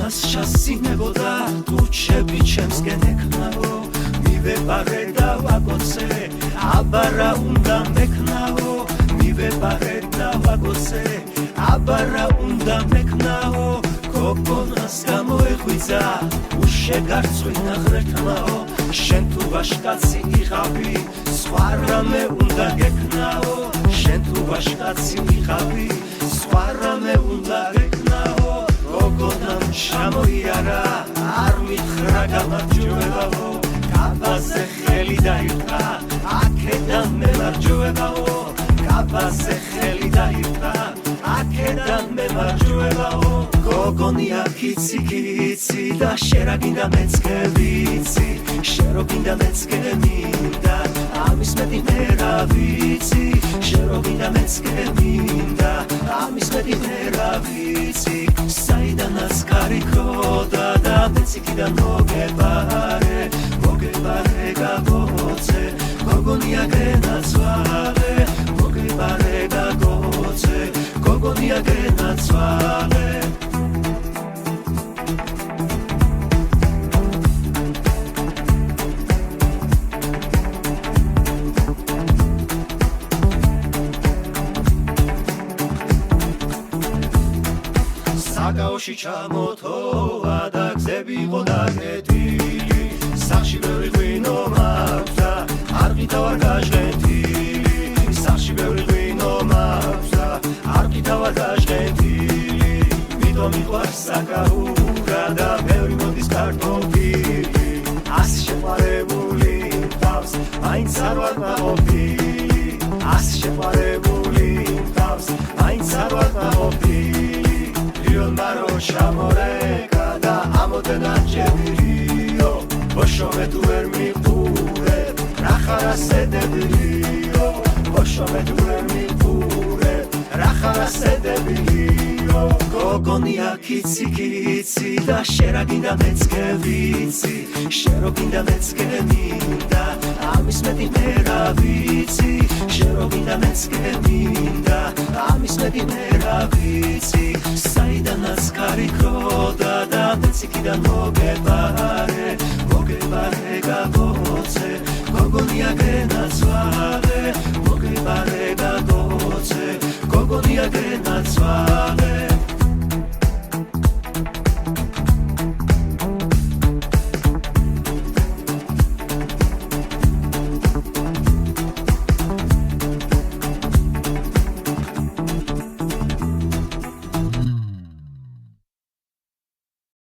გოგონას ჩასინებოდა კუჩები ჩემსკენ ეკნაო მივეპარე და ვაგოცე აბარა უნდა მეკნაო მივეპარე და ვაგოცე აბარა უნდა მეკნაო გოგონას გამოეღვიძა უშეგარცხვინა ღრეთმაო შენ თუ ვაშკაცი იყავი სხვა რამე უნდა გეკნაო შენ თუ ვაშკაცი იყავი სხვა რამე უნდა გეკნაო გოგონამ ჩამოიარა არ მითხრა გამარჯვებაო კაბაზე ხელი დაირყა აქედან მემარჯვებაო კაბაზე ხელი დაირყა აქედან მემარჯვებაო გოგონია კიცი კიცი და შენ რა გინდა მეც კი ვიცი შენ რო გინდა მეც კი მინდა ამის მეტი მე რა ვიცი შენ რო გინდა მეც კი მინდა ამის მეტი მე რა ვიცი საიდანაც კარი ქოდა და მეც იქიდან მოგებარე გაგოცე გოგონია გენაცვალე მოგებარე გაგოცე გოგონია გენაცვალე საგაოში ჩამოთოვა და გზები იყო დაგეტილი სახში ბევრი ღვინო მაქვს და არ ყითავარ გაჟღენთილი სახში ბევრი ღვინო მაქვს და არ ყითავარ გაჟღენთილი მითო მიყვარს საკაურა და ბევრი მოდის კარტოფილი ას შეყვარებული თავს მაინც არ ვარ ნაყოფილი ას შეყვარებული თავს მაინც არ ვარ ნაყოფილი ლიონ მარო შამორეკა და ამოდენა ჯებილიო ბოშომე თუ ვერ მიყურებ რა ხარ ასე დებილიო ბოშომე თუ ვერ მიყურებ რა ხარ ასე დებილიო გოგონია კიცი კიცი და შენ რა გინდა მეც კი ვიცი შენ რო გინდა მეც კი მინდა ამის მეტი მე რა ვიცი შენ რო გინდა მეც კი მინდა ამის მეტი მე რა ვიცი საიდანაც კარი ქოდა და მეც იქიდან მოგებარე გაგოცე გოგონია გენაცვალე მოგებარე გაგოცე გოგონია გენაცვალე